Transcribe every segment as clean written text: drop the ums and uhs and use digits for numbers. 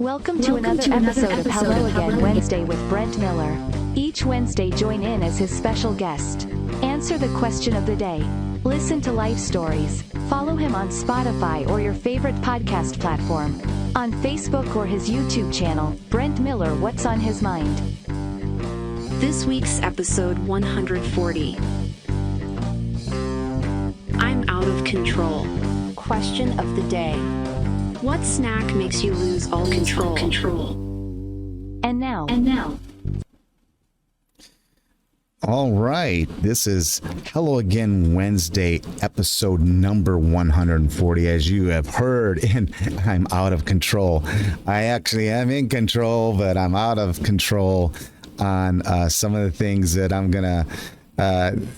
Welcome to another episode of Hello Again Wednesday with Brent Miller. Each Wednesday join in as his special guest. Answer the question of the day. Listen to life stories. Follow him on Spotify or your favorite podcast platform. On Facebook or his YouTube channel, Brent Miller What's on His Mind. This week's episode 140. I'm out of control. Question of the day. What snack makes you lose all control? And now. All right, this is Hello Again Wednesday, episode number 140. As you have heard, and I'm out of control. I actually am in control, but I'm out of control on some of the things that I'm gonna.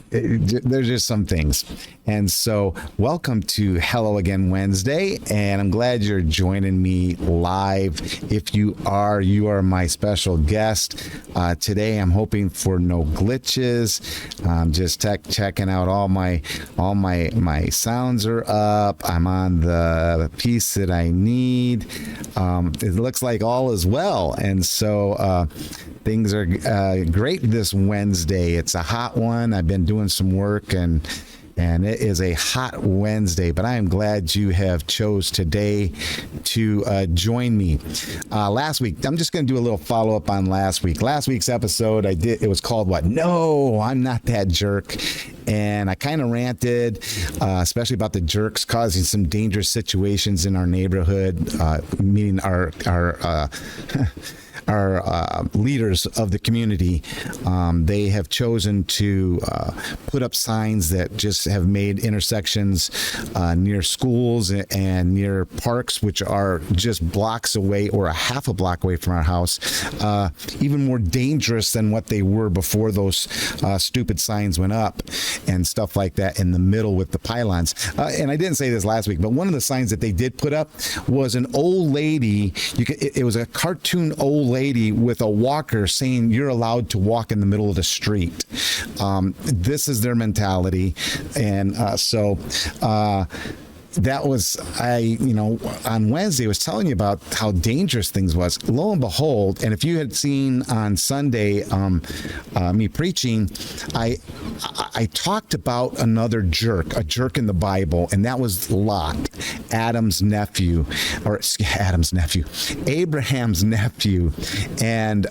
There's just some things. And so welcome to Hello Again Wednesday, and I'm glad you're joining me live. If you are my special guest. Today I'm hoping for no glitches. I'm just checking out all my sounds are up. I'm on the piece that I need. It looks like all is well. And so things are great this Wednesday. It's a hot one. I've been doing some work and it is a hot Wednesday, but I am glad you have chose today to join me. Last week, I'm just going to do a little follow-up on last week. Last week's episode, it was called what? No, I'm not that jerk. And I kind of ranted, especially about the jerks causing some dangerous situations in our neighborhood, meaning our leaders of the community. They have chosen to put up signs that just have made intersections near schools and near parks, which are just blocks away or a half a block away from our house, even more dangerous than what they were before those stupid signs went up and stuff like that in the middle with the pylons. And I didn't say this last week, but one of the signs that they did put up was an old lady. It was a cartoon old lady with a walker saying you're allowed to walk in the middle of the street. This is their mentality. And so that was, on Wednesday, I was telling you about how dangerous things was. Lo and behold, and if you had seen on Sunday me preaching, I talked about another jerk, a jerk in the Bible, and that was Lot, Abraham's nephew. And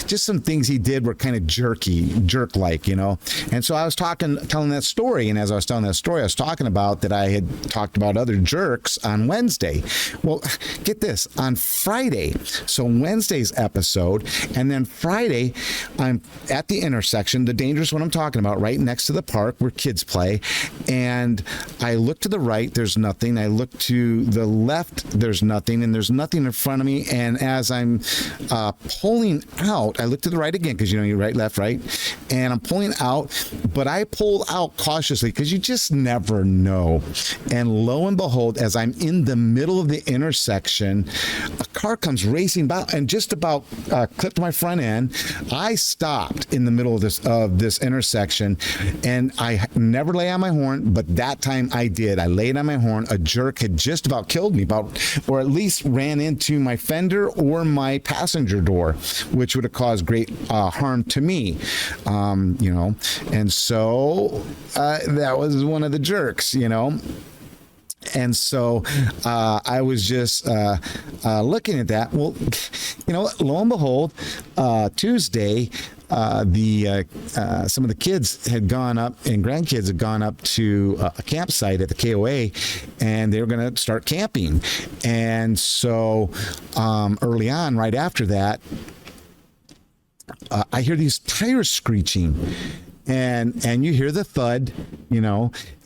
just some things he did were kind of jerk-like, And so I was telling that story, and as I was telling that story, I was talking about that I had talked about other jerks on Wednesday. Well, get this, on Friday, so Wednesday's episode, and then Friday, I'm at the intersection, the dangerous one I'm talking about, right next to the park where kids play, and I look to the right, there's nothing. I look to the left, there's nothing, and there's nothing in front of me, and as I'm pulling out, I look to the right again, because you're right, left, right, and I'm pulling out, but I pull out cautiously, because you just never know, and lo and behold, as I'm in the middle of the intersection, a car comes racing by and just about clipped my front end. I stopped in the middle of this intersection, and I never lay on my horn, but that time I did. I laid on my horn. A jerk had just about killed me, or at least ran into my fender or my passenger door, which would have caused great harm to me, and so that was one of the jerks, And so I was just looking at that. Well, lo and behold, Tuesday, some of the kids had gone up and grandkids had gone up to a campsite at the KOA, and they were going to start camping. And so early on, right after that, I hear these tires screeching. And you hear the thud,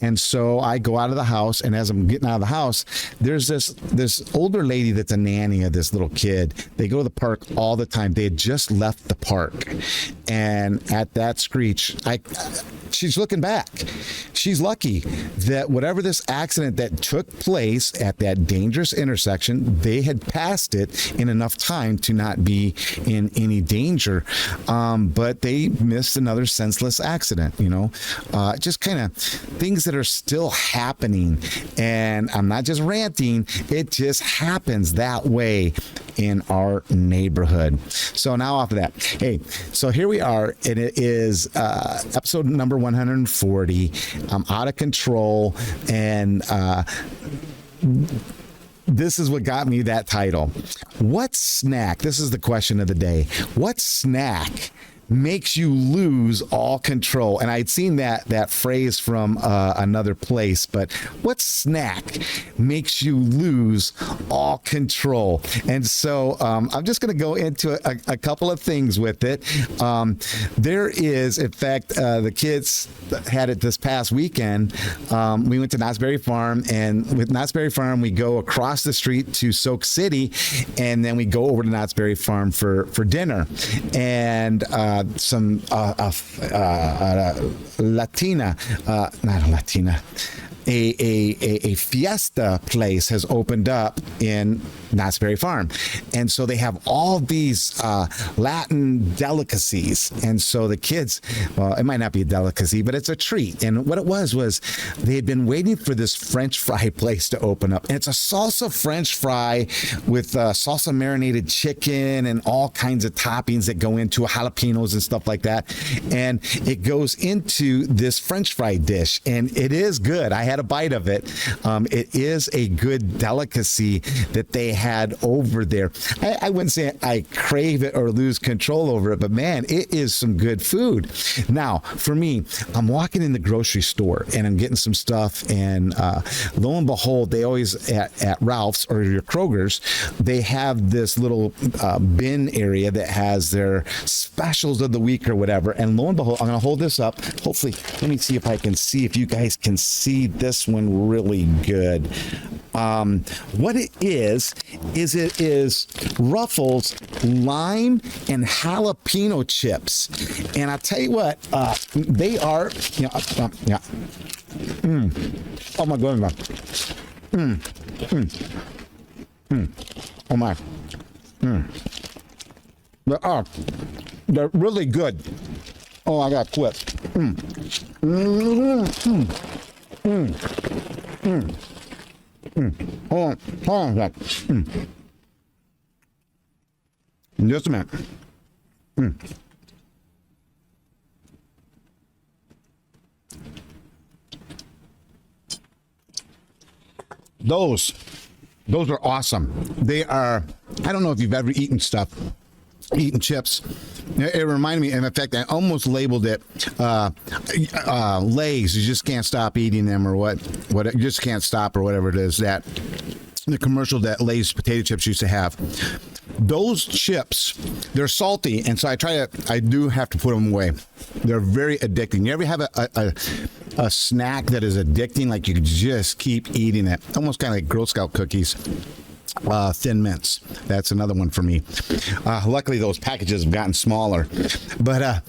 and so I go out of the house, and as I'm getting out of the house, there's this older lady that's a nanny of this little kid. They go to the park all the time. They had just left the park, and at that screech, she's looking back. She's lucky that whatever this accident that took place at that dangerous intersection, they had passed it in enough time to not be in any danger, but they missed another senseless accident, just kind of things that are still happening. And I'm not just ranting, it just happens that way in our neighborhood. So now off of that, hey, so here we are, and it is episode number 140. I'm out of control, and this is what got me that title. What snack, this is the question of the day, what snack makes you lose all control? And I'd seen that phrase from another place, but what snack makes you lose all control? And so I'm just going to go into a couple of things with it. There is, in fact, the kids had it this past weekend. We went to Knott's Berry Farm, and with Knott's Berry Farm, we go across the street to Soak City, and then we go over to Knott's Berry Farm for dinner. And some Latina, not a Latina, a fiesta place has opened up in Knott's Berry Farm. And so they have all these Latin delicacies. And so the kids, well, it might not be a delicacy, but it's a treat. And what it was they had been waiting for this French fry place to open up. And it's a salsa French fry with salsa marinated chicken and all kinds of toppings that go into jalapenos and stuff like that. And it goes into this French fry dish. And it is good. I had a bite of it. It is a good delicacy that they had over there. I wouldn't say I crave it or lose control over it, but man, it is some good food. Now, for me, I'm walking in the grocery store and I'm getting some stuff, and lo and behold, they always at Ralph's or your Kroger's, they have this little bin area that has their specials of the week or whatever. And lo and behold, I'm going to hold this up. Hopefully, let me see if I can see if you guys can see this one really good. What it is it is Ruffles lime and jalapeno chips. And I'll tell you what, they are, oh my goodness. Oh my. They're really good. Oh, I got to quit. Hold on a sec. Just a minute. Those are awesome. They are, I don't know if you've ever eaten chips. It reminded me, and in fact, I almost labeled it Lay's. You just can't stop eating them, or what? You just can't stop, or whatever it is, that the commercial that Lay's potato chips used to have. Those chips, they're salty, and so I do have to put them away. They're very addicting. You ever have a snack that is addicting, like you could just keep eating it? Almost kind of like Girl Scout cookies. Thin Mints. That's another one for me. Luckily, those packages have gotten smaller. But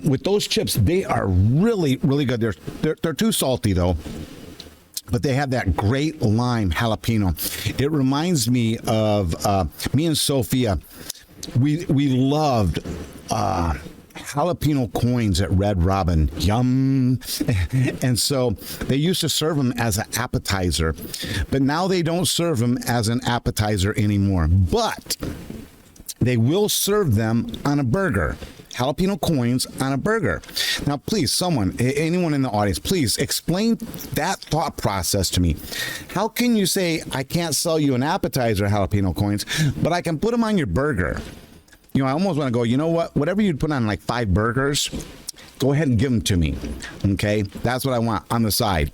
with those chips, they are really, really good. They're too salty, though. But they have that great lime jalapeno. It reminds me of me and Sophia. We loved jalapeno coins at Red Robin. Yum. And so they used to serve them as an appetizer, but now they don't serve them as an appetizer anymore. But they will serve them on a burger. Jalapeno coins on a burger. Now, please, anyone in the audience, please explain that thought process to me. How can you say, I can't sell you an appetizer jalapeno coins, but I can put them on your burger? You know, I almost want to go, you know what? Whatever you'd put on like 5 burgers, go ahead and give them to me. Okay? That's what I want on the side.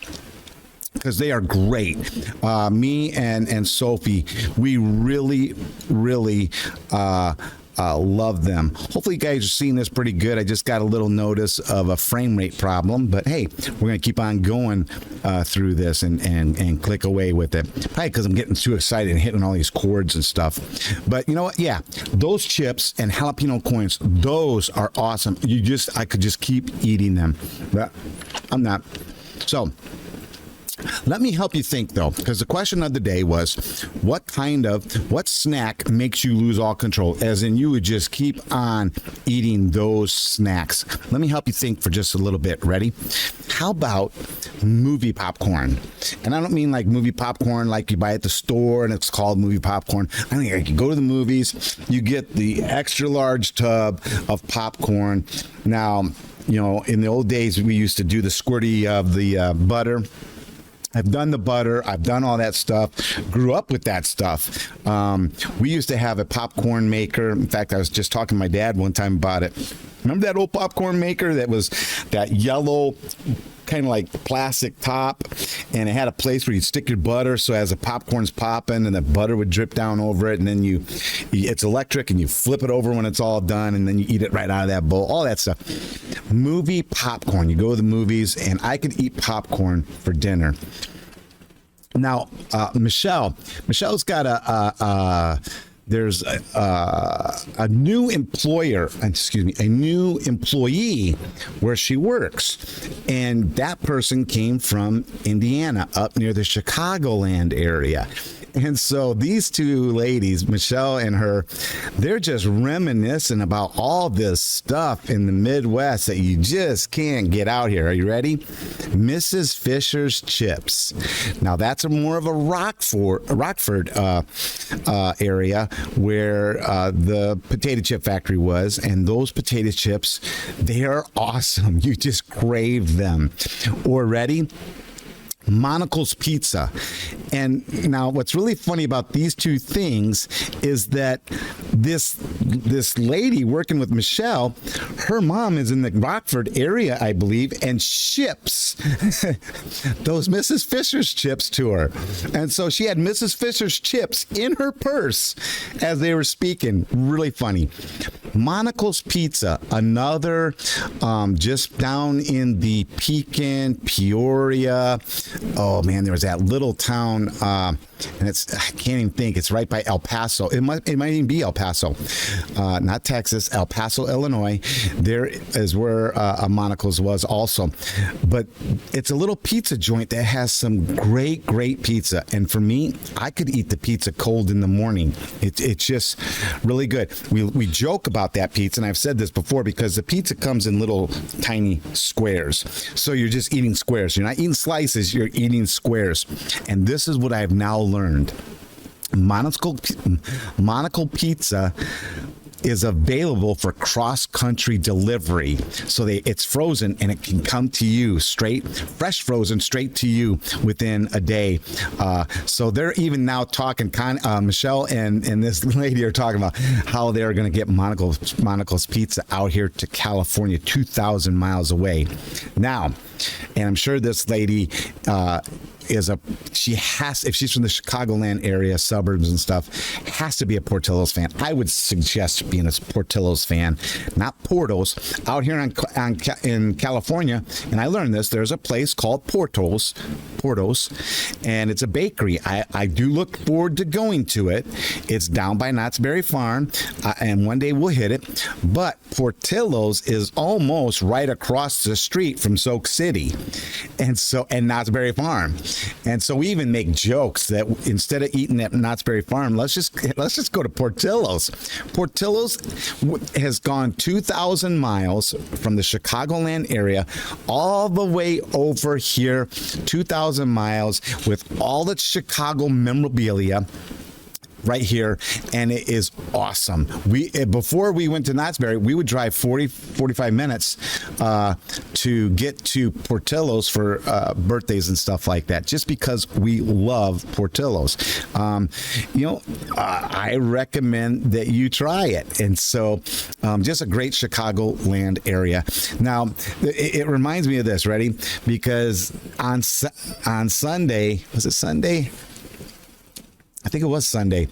Because they are great. Me and Sophie, we really, really love them. Hopefully you guys are seeing this pretty good. I just got a little notice of a frame rate problem, but hey, we're going to keep on going through this and click away with it. Probably because I'm getting too excited and hitting all these chords and stuff. But you know what? Yeah, those chips and jalapeno coins, those are awesome. I could just keep eating them, but I'm not. So Let me help you think, though, because the question of the day was, what snack makes you lose all control? As in, you would just keep on eating those snacks. Let me help you think for just a little bit. Ready? How about movie popcorn? And I don't mean like movie popcorn like you buy at the store and it's called movie popcorn. I mean, like you go to the movies, you get the extra large tub of popcorn. Now, in the old days, we used to do the squirty of the butter. I've done the butter. I've done all that stuff. Grew up with that stuff. We used to have a popcorn maker. In fact, I was just talking to my dad one time about it. Remember that old popcorn maker that was that yellow kind of like plastic top, and it had a place where you'd stick your butter, so as the popcorn's popping and the butter would drip down over it, and then it's electric and you flip it over when it's all done, and then you eat it right out of that bowl, all that stuff. Movie popcorn. You go to the movies, and I could eat popcorn for dinner. Now, Michelle's got there's a new employee where she works. And that person came from Indiana, up near the Chicagoland area. And so these two ladies, Michelle and her, they're just reminiscing about all this stuff in the Midwest that you just can't get out here. Are you ready? Mrs. Fisher's chips. Now that's more of a Rockford area where the potato chip factory was, and those potato chips, they are awesome. You just crave them. Or ready? Monocle's Pizza. And now what's really funny about these two things is that this lady working with Michelle, her mom is in the Rockford area, I believe, and ships those Mrs. Fisher's chips to her. And so she had Mrs. Fisher's chips in her purse as they were speaking. Really funny. Monocle's Pizza, another just down in the Peoria. Oh man, there was that little town, and I can't even think. It's right by El Paso. It might even be El Paso, not Texas. El Paso, Illinois. There is where a Monocle's was also, but it's a little pizza joint that has some great pizza. And for me, I could eat the pizza cold in the morning. It's just really good. We joke about that pizza, and I've said this before, because the pizza comes in little tiny squares. So you're just eating squares. You're not eating slices. You're eating squares. And this is what I've now learned. Monocle Pizza is available for cross-country delivery. So it's frozen, and it can come to you fresh frozen straight to you within a day. So they're even now talking, Michelle and this lady are talking about how they're going to get Monocle's Pizza out here to California, 2,000 miles away. Now, and I'm sure this lady if she's from the Chicagoland area, suburbs and stuff, has to be a Portillo's fan. I would suggest being a Portillo's fan, not Portos. Out here in California, and I learned this, there's a place called Portos, and it's a bakery. I do look forward to going to it. It's down by Knott's Berry Farm, and one day we'll hit it. But Portillo's is almost right across the street from Soak City, and Knott's Berry Farm. And so we even make jokes that instead of eating at Knott's Berry Farm, let's just go to Portillo's. Portillo's has gone 2,000 miles from the Chicagoland area all the way over here, 2,000 miles, with all its Chicago memorabilia right here, and it is awesome. Before we went to Knott's Berry, we would drive 45 minutes to get to Portillo's for birthdays and stuff like that, just because we love Portillo's. I recommend that you try it. And so just a great Chicagoland area. Now, it reminds me of this, ready? Because on Sunday, was it Sunday? I think it was Sunday.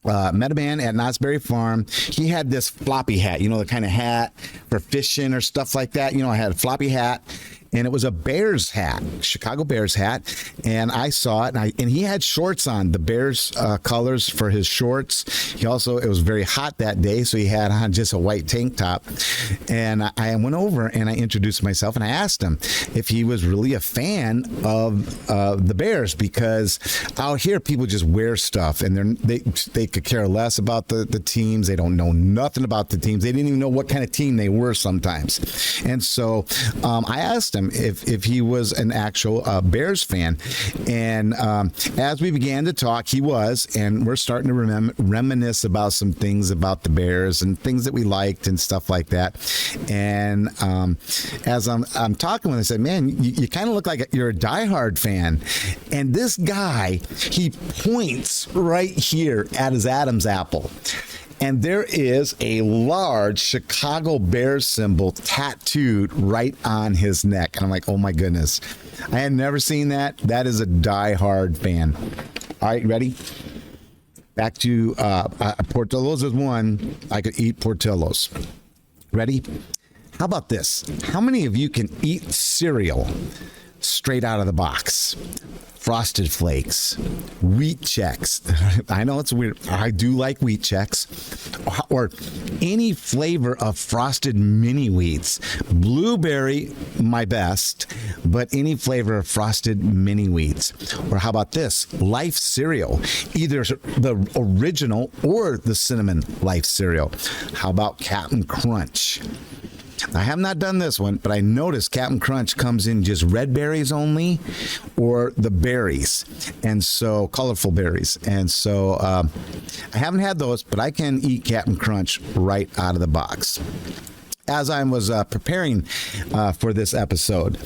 Met a man at Knott's Berry Farm. He had this floppy hat, the kind of hat for fishing or stuff like that. I had a floppy hat, and it was a Bears hat, Chicago Bears hat, and I saw it, and he had shorts on, the Bears colors for his shorts. It was very hot that day, so he had on just a white tank top, and I went over and I introduced myself, and I asked him if he was really a fan of the Bears, because out here people just wear stuff, and they could care less about the teams. They don't know nothing about the teams. They didn't even know what kind of team they were sometimes. And so I asked him if he was an actual Bears fan. And as we began to talk, he was, and we're starting to reminisce about some things about the Bears and things that we liked and stuff like that. And as I'm talking with him, I said, man, you kind of look like you're a diehard fan. And this guy, he points right here at his Adam's apple. And there is a large Chicago Bears symbol tattooed right on his neck. And I'm like, oh my goodness. I had never seen that. That is a diehard fan. All right, ready? Back to Portillo's is one. I could eat Portillo's. Ready? How about this? How many of you can eat cereal straight out of the box? Frosted Flakes, Wheat Chex. I know it's weird. I do like Wheat Chex. Or any flavor of Frosted Mini Wheats. Blueberry, my best, but any flavor of Frosted Mini Wheats. Or how about this? Life cereal. Either the original or the cinnamon Life cereal. How about Captain Crunch? I have not done this one, but I noticed Captain Crunch comes in just red berries only, or the berries, and so colorful berries. And so I haven't had those, but I can eat Captain Crunch right out of the box. As I was preparing for this episode,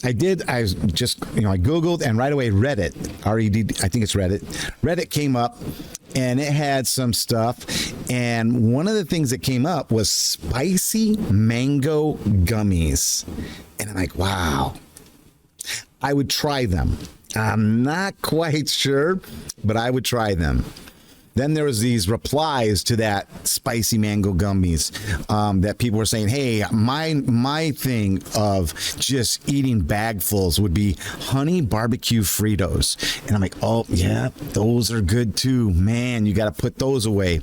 I Googled and right away Reddit, R-E-D, I think it's Reddit. Reddit came up and it had some stuff. And one of the things that came up was spicy mango gummies. And I'm like, wow, I would try them. I'm not quite sure, but I would try them. Then there was these replies to that spicy mango gummies that people were saying, hey, my thing of just eating bagfuls would be honey barbecue Fritos. And I'm like, oh, yeah, those are good too. Man, you got to put those away.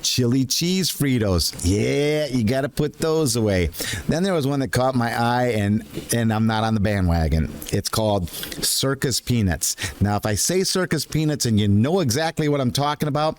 Chili cheese Fritos. Yeah, you got to put those away. Then there was one that caught my eye, and I'm not on the bandwagon. It's called Circus Peanuts. Now, if I say Circus Peanuts and you know exactly what I'm talking about,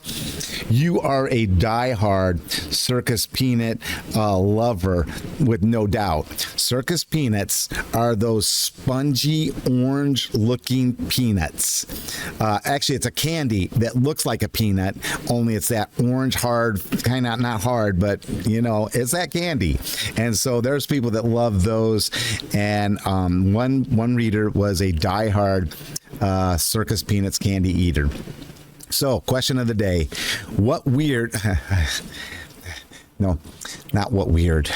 you are a diehard Circus Peanut lover with no doubt. Circus Peanuts are those spongy orange-looking peanuts. Actually, it's a candy that looks like a peanut, only it's that orange hard, kind of not hard, but it's that candy. And so there's people that love those. And one reader was a diehard Circus Peanuts candy eater. So, question of the day: what weird? No, not what weird.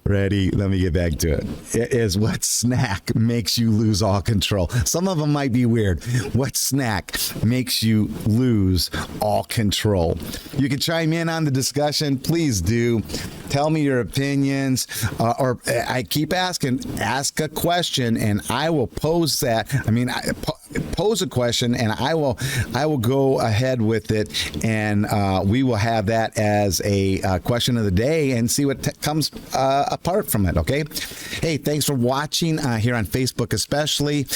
Ready? Let me get back to it. It is, what snack makes you lose all control? Some of them might be weird. What snack makes you lose all control? You can chime in on the discussion. Please do. Tell me your opinions. Or I keep asking, ask a question, and I will pose that. Pose a question, and I will go ahead with it, and we will have that as a question of the day and see what comes apart from it. Okay. Hey, thanks for watching here on Facebook, especially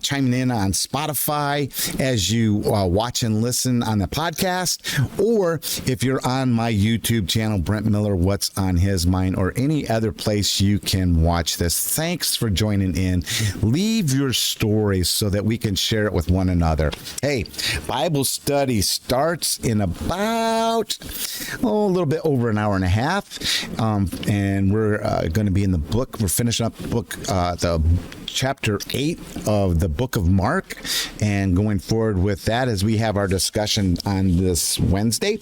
chiming in on Spotify as you watch and listen on the podcast, or if you're on my YouTube channel, Brent Miller, What's on His Mind, or any other place you can watch this. Thanks for joining in. Leave your stories so that we can share it with one another. Hey, Bible study starts in about a little bit over an hour and a half, and we're going to be in the book. We're finishing up the chapter 8 of the book of Mark, and going forward with that as we have our discussion on this Wednesday.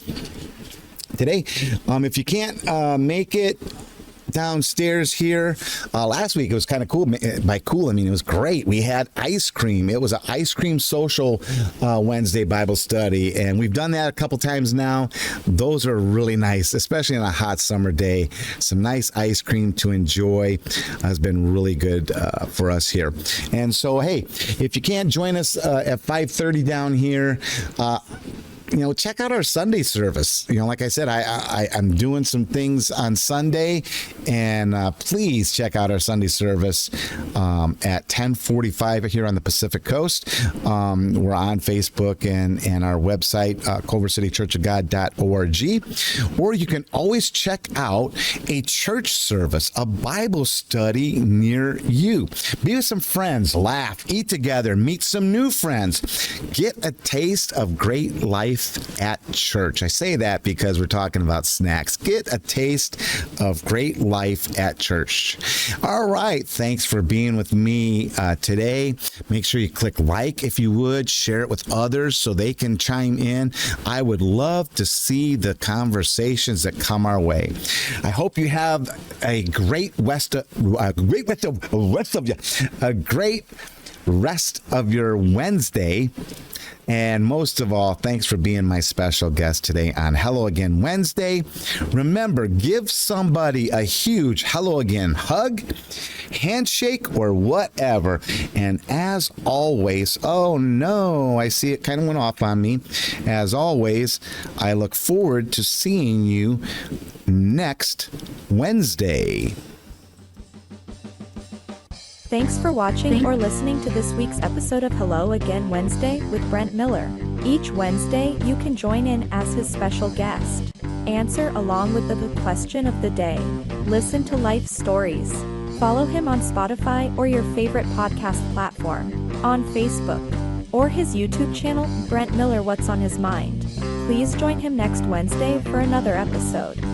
Today, if you can't make it downstairs here. Last week it was kind of cool. By cool, I mean it was great. We had ice cream. It was an ice cream social Wednesday Bible study, and we've done that a couple times now. Those are really nice, especially on a hot summer day. Some nice ice cream to enjoy has been really good for us here. And so, hey, if you can't join us at 5:30 down here, check out our Sunday service. Like I said, I'm doing some things on Sunday, and please check out our Sunday service at 10:45 here on the Pacific Coast. We're on Facebook and our website, culvercitychurchofgod.org, or you can always check out a church service, a Bible study near you. Be with some friends, laugh, eat together, meet some new friends, get a taste of great life at church. I say that because we're talking about snacks. Get a taste of great life at church. All right. Thanks for being with me today. Make sure you click like if you would. Share it with others so they can chime in. I would love to see the conversations that come our way. I hope you have a great rest of your Wednesday. And most of all, thanks for being my special guest today on Hello Again Wednesday. Remember, give somebody a huge hello again hug, handshake, or whatever. And as always, oh no, I see it kind of went off on me. As always, I look forward to seeing you next Wednesday. Thanks for watching or listening to this week's episode of Hello Again Wednesday with Brent Miller. Each Wednesday, you can join in as his special guest. Answer along with the question of the day. Listen to life stories. Follow him on Spotify or your favorite podcast platform, on Facebook, or his YouTube channel, Brent Miller What's on His Mind. Please join him next Wednesday for another episode.